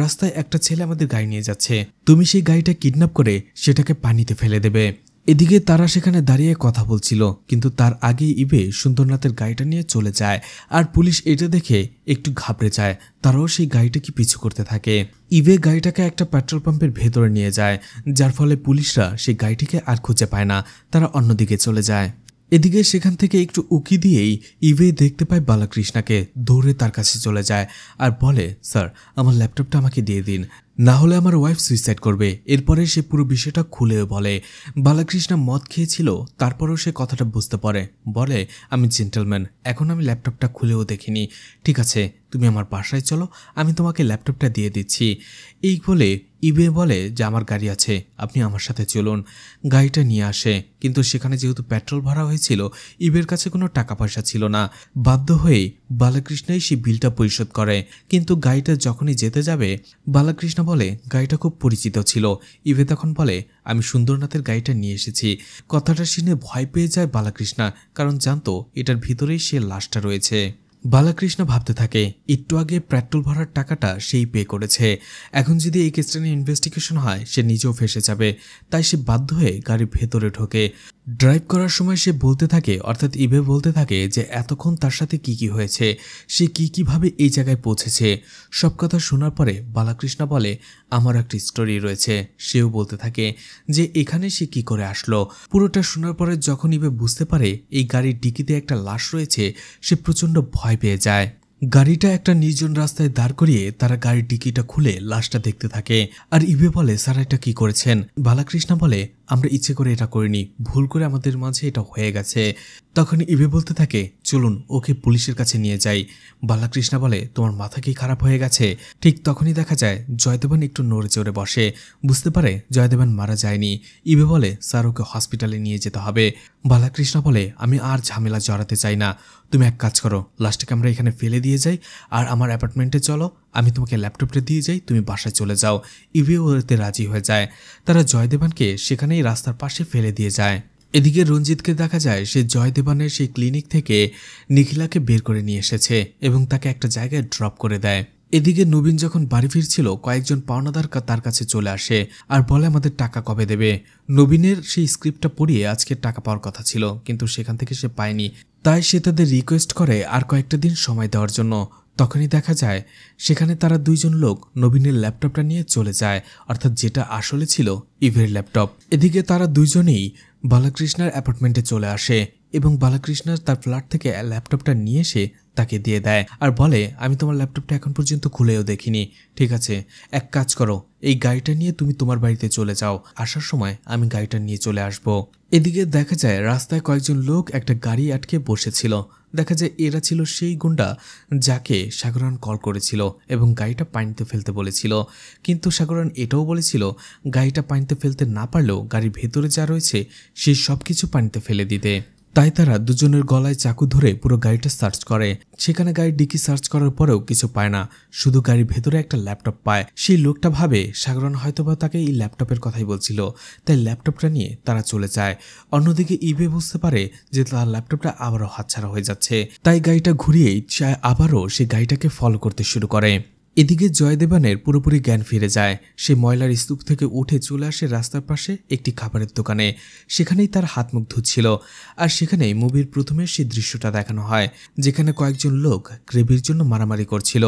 রাস্তায় একটা ছেলে আমাদের গাড়ি নিয়ে যাচ্ছে, তুমি সেই গাড়িটা কিডন্যাপ করে সেটাকে পানিতে ফেলে দেবে। এদিকে তারা সেখানে দাঁড়িয়ে কথা বলছিল, কিন্তু তার আগে ইবে সুন্দরনাথের গাড়িটা নিয়ে চলে যায়, আর পুলিশ এটা দেখে একটু ঘাবড়ে যায়। তারাও সেই গাড়িটাকে পিছু করতে থাকে। ইবে গাড়িটাকে একটা পেট্রোল পাম্পের ভেতরে নিয়ে যায়, যার ফলে পুলিশরা সেই গাড়িটিকে আর খুঁজে পায় না, তারা অন্যদিকে চলে যায়। এদিকে সেখান থেকে একটু উকি দিয়েই ইভে দেখতে পায় বালাকৃষ্ণকে, দৌড়ে তার কাছে চলে যায় আর বলে, স্যার আমার ল্যাপটপটা আমাকে দিয়ে দিন, না হলে আমার ওয়াইফ সুইসাইড করবে। এরপরে সে পুরো বিষয়টা খুলেও বলে। বালাকৃষ্ণ মদ খেয়েছিল, তারপরেও সে কথাটা বুঝতে পারে, বলে, আমি জেন্টলম্যান, এখন আমি ল্যাপটপটা খুলেও দেখিনি। ঠিক আছে, তুমি আমার বাসায় চলো, আমি তোমাকে ল্যাপটপটা দিয়ে দিচ্ছি। এই বলে ইবে বলে যে আমার গাড়ি আছে, আপনি আমার সাথে চলুন। গাড়িটা নিয়ে আসে, কিন্তু সেখানে যেহেতু পেট্রোল ভরা হয়েছিল, ইবের কাছে কোনো টাকা পয়সা ছিল না। বাধ্য হয়ে বালাকৃষ্ণই সেই বিলটা পরিশোধ করে। কিন্তু গাড়িটা যখনই যেতে যাবে, বালাকৃষ্ণ বলে, গাড়িটা খুব পরিচিত ছিল। ইভে তখন বলে, আমি সুন্দরনাথের গাড়িটা নিয়ে এসেছি। কথাটা শুনে ভয় পেয়ে যায় বালাকৃষ্ণ, কারণ জানতো এটার ভিতরেই সে লাশটা রয়েছে। বালাকৃষ্ণ ভাবতে থাকে, একটু আগে পেট্রোল ভরার টাকাটা সেই পে করেছে, এখন যদি এই কেসটা নিয়ে ইনভেস্টিগেশন হয় সে নিজেও ফেসে যাবে। তাই সে বাধ্য হয়ে গাড়ির ভেতরে ঢোকে। ড্রাইভ করার সময় সে বলতে থাকে, অর্থাৎ ইবে বলতে থাকে যে এতক্ষণ তার সাথে কি কি হয়েছে, সে কিভাবে এই জায়গায় পৌঁছেছে। সব কথা শোনার পরে বালাকৃষ্ণ বলে, আমার একটা স্টোরি রয়েছে। সেও বলতে থাকে যে এখানে সে কি করে আসলো। পুরোটা শোনার পরে যখন ইবে বুঝতে পারে এই গাড়ির ডিকিতে একটা লাশ রয়েছে, সে প্রচন্ড ভয় পেয়ে যায়। গাড়িটা একটা নির্জন রাস্তায় দাঁড় করিয়ে তারা গাড়ির ডিকিটা খুলে লাশটা দেখতে থাকে। আর ইবে বলে, স্যার এটা কি করেছেন? বালাকৃষ্ণ বলে, আমরা ইচ্ছে করে এটা করিনি, ভুল করে আমাদের মাঝে এটা হয়ে গেছে। তখন ইবে বলতে থাকে, চলুন ওকে পুলিশের কাছে নিয়ে যাই। বালাকৃষ্ণ বলে, তোমার মাথা কি খারাপ হয়ে গেছে? ঠিক তখনই দেখা যায় জয়দেবান একটু নড়ে চড়ে বসে, বুঝতে পারে জয়দেবান মারা যায়নি। ইবে বলে, স্যার ওকে হসপিটালে নিয়ে যেতে হবে। বালাকৃষ্ণ বলে, আমি আর ঝামেলা জড়াতে চাই না, তুমি এক কাজ করো, লাশটাকে আমরা এখানে ফেলে দিয়ে যাই আর আমার অ্যাপার্টমেন্টে চলো, আমি তোমাকে ল্যাপটপটা দিয়ে যাই, তুমি বাসায় চলে যাও। ইভেও ওতে রাজি হয়ে যায়। তারা জয়দেবানকে সেখানেই রাস্তার পাশে ফেলে দিয়ে যায়। এদিকে রঞ্জিতকে দেখা যায় সে জয়দেবানের সেই ক্লিনিক থেকে নিখিলাকে বের করে নিয়ে এসেছে এবং তাকে একটা জায়গায় ড্রপ করে দেয়। এদিকে নবীন যখন বাড়ি ফিরছিল, কয়েকজন পাওনাদার তার কাছে চলে আসে আর বলে, আমাদের টাকা কবে দেবে? নবীনের সেই স্ক্রিপ্টটা পড়িয়ে আজকে টাকা পাওয়ার কথা ছিল, কিন্তু সেখান থেকে সে পায়নি। তাই সে তাদের রিকোয়েস্ট করে আর কয়েকটা দিন সময় দেওয়ার জন্য। তখনই দেখা যায় সেখানে তারা দুইজন লোক নবীনের ল্যাপটপটা নিয়ে চলে যায়, অর্থাৎ যেটা আসলে ছিল ইভের ল্যাপটপ। এদিকে তারা দুইজনেই বালাকৃষ্ণার অ্যাপার্টমেন্টে চলে আসে এবং বালাকৃষ্ণা তার ফ্ল্যাট থেকে ল্যাপটপটা নিয়ে এসে তাকে দিয়ে দেয় আর বলে, আমি তোমার ল্যাপটপটা এখন পর্যন্ত খুলেও দেখিনি। ঠিক আছে, এক কাজ করো, এই গাড়িটা নিয়ে তুমি তোমার বাড়িতে চলে যাও, আসার সময় আমি গাড়িটা নিয়ে চলে আসব। এদিকে দেখা যায় রাস্তায় কয়েকজন লোক একটা গাড়ি আটকে বসেছিল। দেখা যায় এরা ছিল সেই গুন্ডা যাকে সাগরান কল করেছিল এবং গাড়িটা পানিতে ফেলতে বলেছিল, কিন্তু সাগরান এটাও বলেছিল গাড়িটা পানিতে ফেলতে না পারলেও গাড়ির ভেতরে যা রয়েছে সেই সব কিছু পানিতে ফেলে দিতে। তাই তারা দুজনের গলায় চাকু ধরে পুরো গাড়িটা সার্চ করে। সেখানে গাড়ির ডিকি সার্চ করার পরেও কিছু পায় না, শুধু গাড়ির ভেতরে একটা ল্যাপটপ পায়। সেই লোকটা ভাবে সাগরান হয়তোবা তাকে এই ল্যাপটপের কথাই বলছিল, তাই ল্যাপটপটা নিয়ে তারা চলে যায়। অন্যদিকে ইবে বুঝতে পারে যে তার ল্যাপটপটা আবারও হাতছাড়া হয়ে যাচ্ছে, তাই গাড়িটা ঘুরিয়েই আবারও সে গাড়িটাকে ফলো করতে শুরু করে। এদিকে জয়দেবানের পুরোপুরি জ্ঞান ফিরে যায়। সে ময়লার স্তূপ থেকে উঠে চলে আসে রাস্তার পাশে একটি খাবারের দোকানে। সেখানেই তার হাত মুখ ধুচ্ছিল আর সেখানেই মুভির প্রথমে সেই দৃশ্যটা দেখানো হয় যেখানে কয়েকজন লোক গ্রেভির জন্য মারামারি করছিল।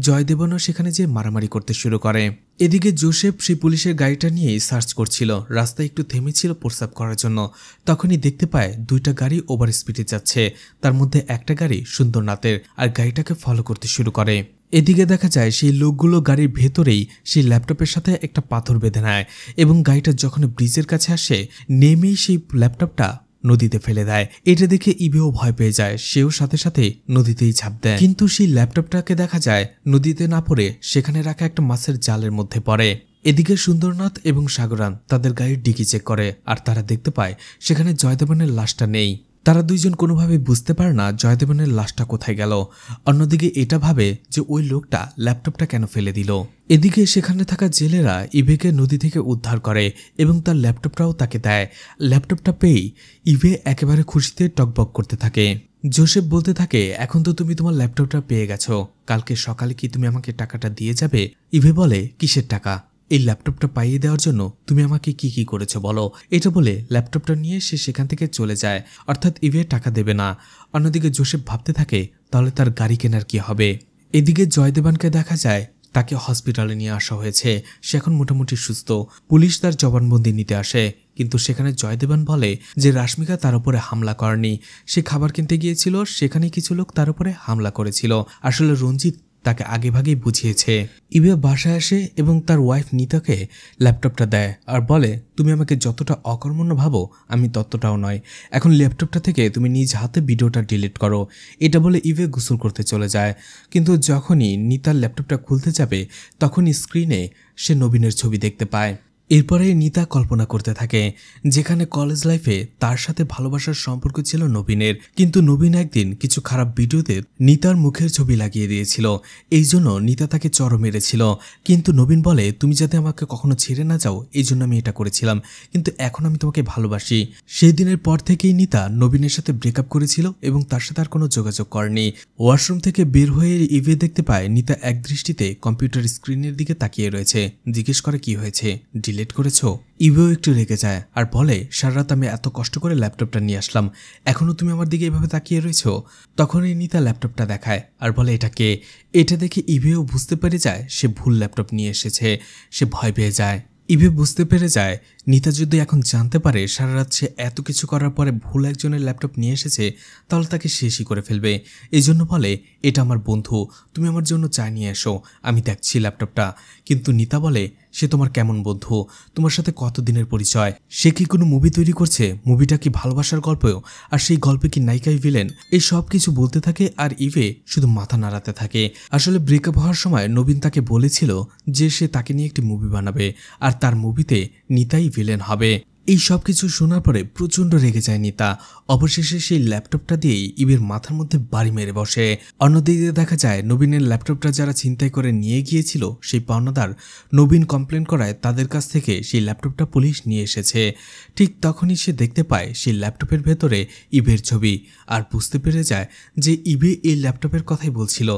জয়দেবানও সেখানে যে মারামারি করতে শুরু করে। এদিকে জোসেফ সেই পুলিশের গাড়িটা নিয়েই সার্চ করছিল, রাস্তায় একটু থেমেছিল প্রস্রাব করার জন্য। তখনই দেখতে পায় দুইটা গাড়ি ওভার স্পিডে যাচ্ছে, তার মধ্যে একটা গাড়ি সুন্দরনাথের, আর গাড়িটাকে ফলো করতে শুরু করে। এদিকে দেখা যায় সেই লোকগুলো গাড়ির ভেতরেই সেই ল্যাপটপের সাথে একটা পাথর বেঁধে নেয় এবং গাড়িটা যখন ব্রিজের কাছে আসে নেমেই সেই ল্যাপটপটা নদীতে ফেলে দেয়। এটা দেখে ইবেও ভয় পেয়ে যায়, সেও সাথে সাথে নদীতেই ঝাঁপ দেয়। কিন্তু সেই ল্যাপটপটাকে দেখা যায় নদীতে না পড়ে সেখানে রাখা একটা মাছের জালের মধ্যে পড়ে। এদিকে সুন্দরনাথ এবং সাগরান তাদের গাড়ির ডিকি চেক করে আর তারা দেখতে পায় সেখানে জয়দেবানের লাশটা নেই। তারা দুইজন কোনোভাবে বুঝতে পারে না জয়দেবানের লাশটা কোথায় গেল। অন্যদিকে এটা ভাবে যে ওই লোকটা ল্যাপটপটা কেন ফেলে দিল। এদিকে সেখানে থাকা জেলেরা ইভেকে নদী থেকে উদ্ধার করে এবং তার ল্যাপটপটাও তাকে দেয়। ল্যাপটপটা পেয়েই ইভে একেবারে খুশিতে টকবক করতে থাকে। জোসেফ বলতে থাকে, এখন তো তুমি তোমার ল্যাপটপটা পেয়ে গেছো, কালকে সকালে কি তুমি আমাকে টাকাটা দিয়ে যাবে? ইভে বলে, কিসের টাকা? এই ল্যাপটপটা পাইয়ে দেওয়ার জন্য তুমি আমাকে কি কি করেছো বলো। এটা বলে ল্যাপটপটা নিয়ে সে সেখান থেকে চলে যায়, অর্থাৎ ইভে টাকা দেবে না। অন্যদিকে জোসেফ ভাবতে থাকে তাহলে তার গাড়ি কেনার কি হবে। এদিকে জয়দেবানকে দেখা যায় তাকে হসপিটালে নিয়ে আসা হয়েছে, সে এখন মোটামুটি সুস্থ। পুলিশ তার জবানবন্দি নিতে আসে, কিন্তু সেখানে জয়দেবান বলে যে রাশ্মিকা তার উপরে হামলা করেনি, সে খাবার কিনতে গিয়েছিল, সেখানে কিছু লোক তার উপরে হামলা করেছিল। আসলে রঞ্জিত তাকে আগেভাগেই বুঝিয়েছে। ইবে বাসায় আসে এবং তার ওয়াইফ নিতাকে ল্যাপটপটা দেয় আর বলে, তুমি আমাকে যতটা অকর্মণ্য ভাবো আমি ততটাও নয়, এখন ল্যাপটপটা থেকে তুমি নিজ হাতে ভিডিওটা ডিলিট করো। এটা বলে ইভে গোসল করতে চলে যায়, কিন্তু যখনই নিতার ল্যাপটপটা খুলতে যাবে তখনই স্ক্রিনে সে নবীনের ছবি দেখতে পায়। এরপরে নিতা কল্পনা করতে থাকে যেখানে কলেজ লাইফে তার সাথে ভালোবাসার সম্পর্ক ছিল নবীনের, কিন্তু নবীন একদিন কিছু খারাপ ভিডিওতে নিতার মুখের ছবি লাগিয়ে দিয়েছিল, এই জন্য নিতা তাকে চড় মেরেছিল। কিন্তু নবীন বলে, তুমি যাতে আমাকে কখনো ছেড়ে না যাও এই জন্য আমি এটা করেছিলাম, কিন্তু এখন আমি তোমাকে ভালোবাসি। সেই দিনের পর থেকেই নিতা নবীনের সাথে ব্রেকআপ করেছিল এবং তার সাথে আর কোনো যোগাযোগ করেনি। ওয়াশরুম থেকে বের হয়ে ইভে দেখতে পায় নিতা এক দৃষ্টিতে কম্পিউটার স্ক্রিনের দিকে তাকিয়ে রয়েছে। জিজ্ঞেস করে, কি হয়েছে, ডিলিট করেছো? ইভেও একটু রেগে যায় আর বলে, সারা রাত আমি এত কষ্ট করে ল্যাপটপটা নিয়ে আসলাম, এখনো তুমি আমার দিকে এভাবে তাকিয়ে রয়েছো। তখনই নিতা ল্যাপটপটা দেখায় আর বলে, এটা কে? এটা দেখে ইভেও বুঝতে পেরে যায় সে ভুল ল্যাপটপ নিয়ে এসেছে। সে ভয় পেয়ে যায়। ইভে বুঝতে পেরে যায় নিতা যদি এখন জানতে পারে সারা রাত সে এত কিছু করার পরে ভুল একজনের ল্যাপটপ নিয়ে এসেছে তাহলে তাকে শেষই করে ফেলবে। এই জন্য বলে, এটা আমার বন্ধু, তুমি আমার জন্য চা নিয়ে এসো, আমি দেখছি ল্যাপটপটা। কিন্তু নিতা বলে, সে তোমার কেমন বন্ধু, তোমার সাথে কতদিনের পরিচয়, সে কি কোনো মুভি তৈরি করছে, মুভিটা কি ভালোবাসার গল্প, আর সেই গল্পে কি নায়িকাই ভিলেন? এই সব কিছু বলতে থাকে আর ইভে শুধু মাথা নাড়াতে থাকে। আসলে ব্রেকআপ হওয়ার সময় নবীন তাকে বলেছিল যে সে তাকে নিয়ে একটি মুভি বানাবে আর তার মুভিতে নিতাই ভিলেন হবে। এই সব কিছু শোনার পরে প্রচন্ড রেগে যায় নিতা। অবশেষে সেই ল্যাপটপটা দিয়েই ইবের মাথার মধ্যে বাড়ি মেরে বসে। অন্যদিকে দেখা যায় নবীনের ল্যাপটপটা যারা ছিনতাই করে নিয়ে গিয়েছিল সেই পাওনাদার নবীন কমপ্লেন করায় তাদের কাছ থেকে সেই ল্যাপটপটা পুলিশ নিয়ে এসেছে। ঠিক তখনই সে দেখতে পায় সেই ল্যাপটপের ভেতরে ইবের ছবি আর বুঝতে পেরে যায় যে ইবে এই ল্যাপটপের কথাই বলছিল।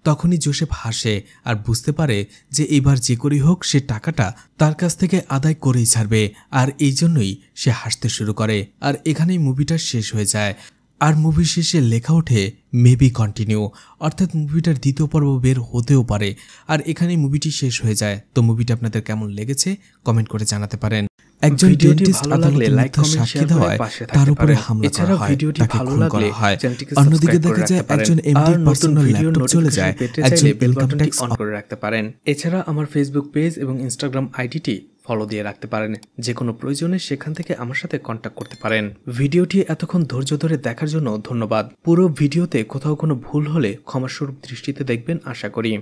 তখনই জোসেফ হাসে আর বুঝতে পারে যে এবার যে করেই হোক সে টাকাটা তার কাছ থেকে আদায় করেই ছাড়বে, আর এই জন্যই সে হাসতে শুরু করে। আর এখানেই মুভিটা শেষ হয়ে যায়। আর মুভি শেষে লেখা ওঠে মেবি কন্টিনিউ, অর্থাৎ মুভিটার দ্বিতীয় পর্ব বের হতেও পারে। আর এখানে মুভিটি শেষ হয়ে যায়। তো মুভিটা আপনাদের কেমন লেগেছে কমেন্ট করে জানাতে পারেন। একজন ডেন্টিস্ট আদালতে মিথ্যা সাক্ষী দেওয়ায় তার উপরে হামলা করা হয়, তাকে খুন করা হয়। অন্যদিকে দেখা যায় একজন এমডির পার্সোনাল ল্যাপটপ চলে যায় একজন ইনকাম ট্যাক্স অন করে রাখতে পারেন। এছাড়া আমার ফেসবুক পেজ এবং ইনস্টাগ্রাম আইডিটি ফলো দিয়ে রাখতে পারেন। যে কোনো প্রয়োজনে সেখান থেকে আমার সাথে কন্ট্যাক্ট করতে পারেন। ভিডিওটি এতক্ষণ ধৈর্য ধরে দেখার জন্য ধন্যবাদ। পুরো ভিডিওতে কোথাও কোনো ভুল হলে ক্ষমাস্বরূপ দৃষ্টিতে দেখবেন আশা করি।